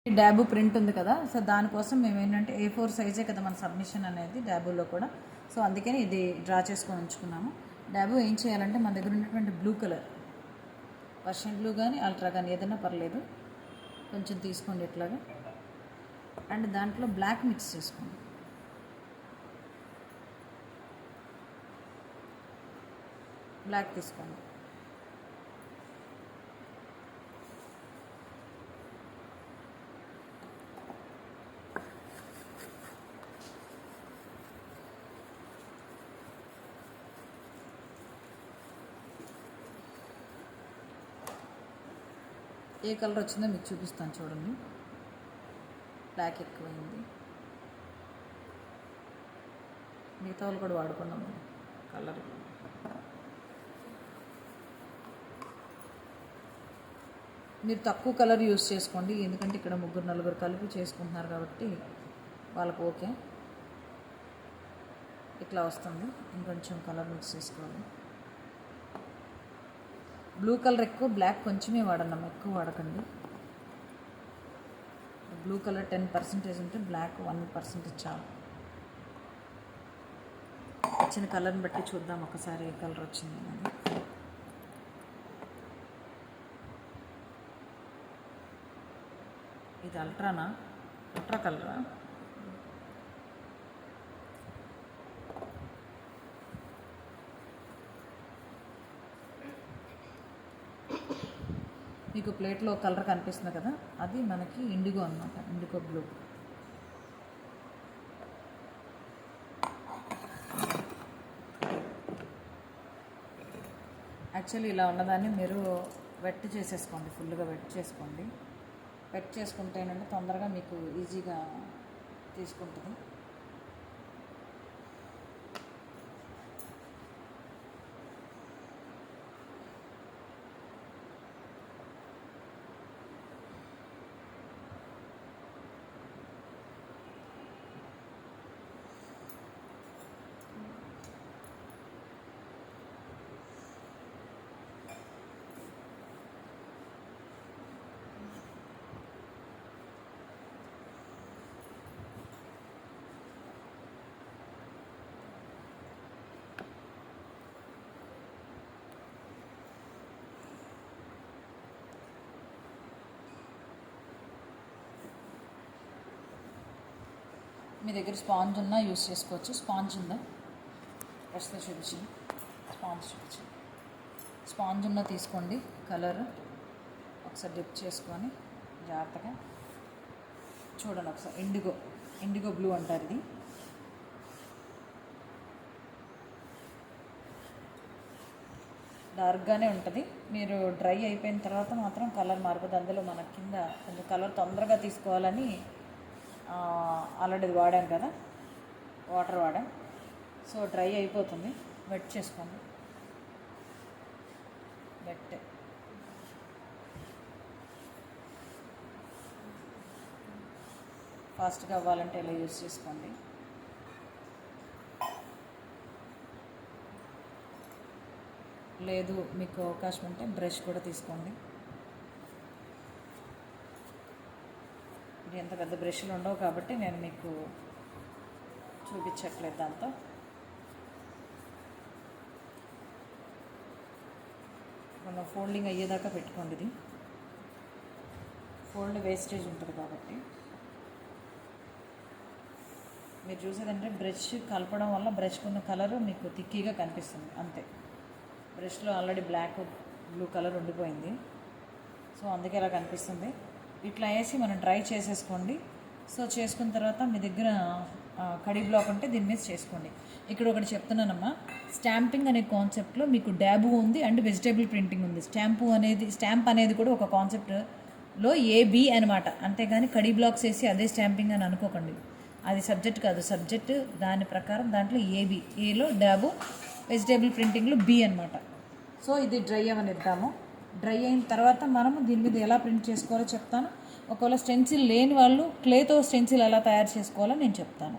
డాబు print ఉంది కదా, so దానికోసం మేము ఏంటంటే A4 సైజే కదా మన సబ్మిషన్ అనేది డాబులో కూడా. సో అందుకని ఇది డ్రా చేసుకొని ఉంచుకున్నాము. డాబు ఏం చేయాలంటే మన దగ్గర ఉన్నటువంటి బ్లూ కలర్, పర్షియన్ బ్లూ కానీ అల్ట్రా కానీ ఏదైనా పర్లేదు, కొంచెం తీసుకోండి ఇట్లాగా. అండ్ దాంట్లో బ్లాక్ మిక్స్ చేసుకోండి. బ్లాక్ తీసుకోండి. ఏ కలర్ వచ్చిందో మీకు చూపిస్తాను చూడండి. బ్లాక్ ఎక్కువైంది, మిగతా వాళ్ళు కూడా వాడుకున్నాము కలర్. మీరు తక్కువ కలర్ యూస్ చేసుకోండి, ఎందుకంటే ఇక్కడ 3-4 కలిపి చేసుకుంటున్నారు కాబట్టి వాళ్ళకు ఓకే. ఇట్లా వస్తుంది, ఇంకొంచెం కలర్ మిక్స్ చేసుకోవాలి. బ్లూ కలర్ ఎక్కువ, బ్లాక్ కొంచెమే వాడన్నాం, ఎక్కువ వాడకండి. బ్లూ కలర్ 10% ఉంటే బ్లాక్ 1% చాలు. వచ్చిన కలర్ని బట్టి చూద్దాం ఒకసారి ఏ కలర్ వచ్చింది అని. ఇది అల్ట్రానా? అల్ట్రా కలరా? మీకు ప్లేట్లో కలర్ కనిపిస్తుంది కదా, అది మనకి ఇండిగో అన్నమాట, ఇండిగో బ్లూ. యాక్చువల్లీ ఇలా ఉన్నదాన్ని మీరు వెట్ చేసేసుకోండి, ఫుల్గా వెట్ చేసుకోండి. వెట్ చేసుకుంటే ఏంటంటే తొందరగా మీకు ఈజీగా తీసుకుంటుంది. మీ దగ్గర స్పాంజ్ ఉన్నా యూస్ చేసుకోవచ్చు. స్పాంజ్ ఉందా? ప్రస్తుతం చూపించండి. స్పాంజ్ చూపించండి. స్పాంజ్ ఉన్నా తీసుకోండి. కలర్ ఒకసారి డిప్ చేసుకొని జాగ్రత్తగా చూడండి ఒకసారి. ఇండిగో బ్లూ అంటారు ఇది. డార్క్గానే ఉంటుంది. మీరు డ్రై అయిపోయిన తర్వాత మాత్రం కలర్ మారిపోతుంది. అందులో మన కింద కొంచెం కలర్ తొందరగా తీసుకోవాలని ఆల్రెడీ వాడాం కదా, వాటర్ వాడాం. సో డ్రై అయిపోతుంది. వెట్ చేసుకోండి. వెట్ ఫాస్ట్గా అవ్వాలంటే ఇలా యూస్ చేసుకోండి. లేదు మీకు అవకాశం ఉంటే బ్రష్ కూడా తీసుకోండి. ఎంత పెద్ద బ్రష్లు ఉండవు కాబట్టి నేను మీకు చూపించట్లేదు. దాంతో మనం ఫోల్డింగ్ అయ్యేదాకా పెట్టుకోండి. ఇది ఫోల్డ్ వేస్టేజ్ ఉంటుంది కాబట్టి. మీరు చూసేదంటే బ్రష్ కలపడం వల్ల బ్రష్కున్న కలరు మీకు థిక్కీగా కనిపిస్తుంది అంతే. బ్రష్లో ఆల్రెడీ బ్లాక్ బ్లూ కలర్ ఉండిపోయింది, సో అందుకే ఇలా కనిపిస్తుంది. ఇట్లా వేసి మనం డ్రై చేసేసుకోండి. సో చేసుకున్న తర్వాత మీ దగ్గర కడీ బ్లాక్ ఉంటే దీని మీద చేసుకోండి. ఇక్కడ ఒకటి చెప్తున్నానమ్మా, స్టాంపింగ్ అనే కాన్సెప్ట్లో మీకు డాబు ఉంది అండ్ వెజిటేబుల్ ప్రింటింగ్ ఉంది. స్టాంప్ అనేది కూడా ఒక కాన్సెప్ట్లో AB అనమాట. అంతేగాని కడీ బ్లాక్స్ వేసి అదే స్టాంపింగ్ అని అనుకోకండి. అది సబ్జెక్ట్ కాదు. సబ్జెక్టు దాని ప్రకారం దాంట్లో AB, ఏలో డాబు, వెజిటేబుల్ ప్రింటింగ్లో B అనమాట. సో ఇది డ్రై అవనిద్దాము. డ్రై అయిన తర్వాత మనము దీని మీద ఎలా ప్రింట్ చేసుకోవాలో చెప్తాను. ఒకవేళ స్టెన్సిల్ లేని వాళ్ళు క్లేతో స్టెన్సిల్ ఎలా తయారు చేసుకోవాలో నేను చెప్తాను.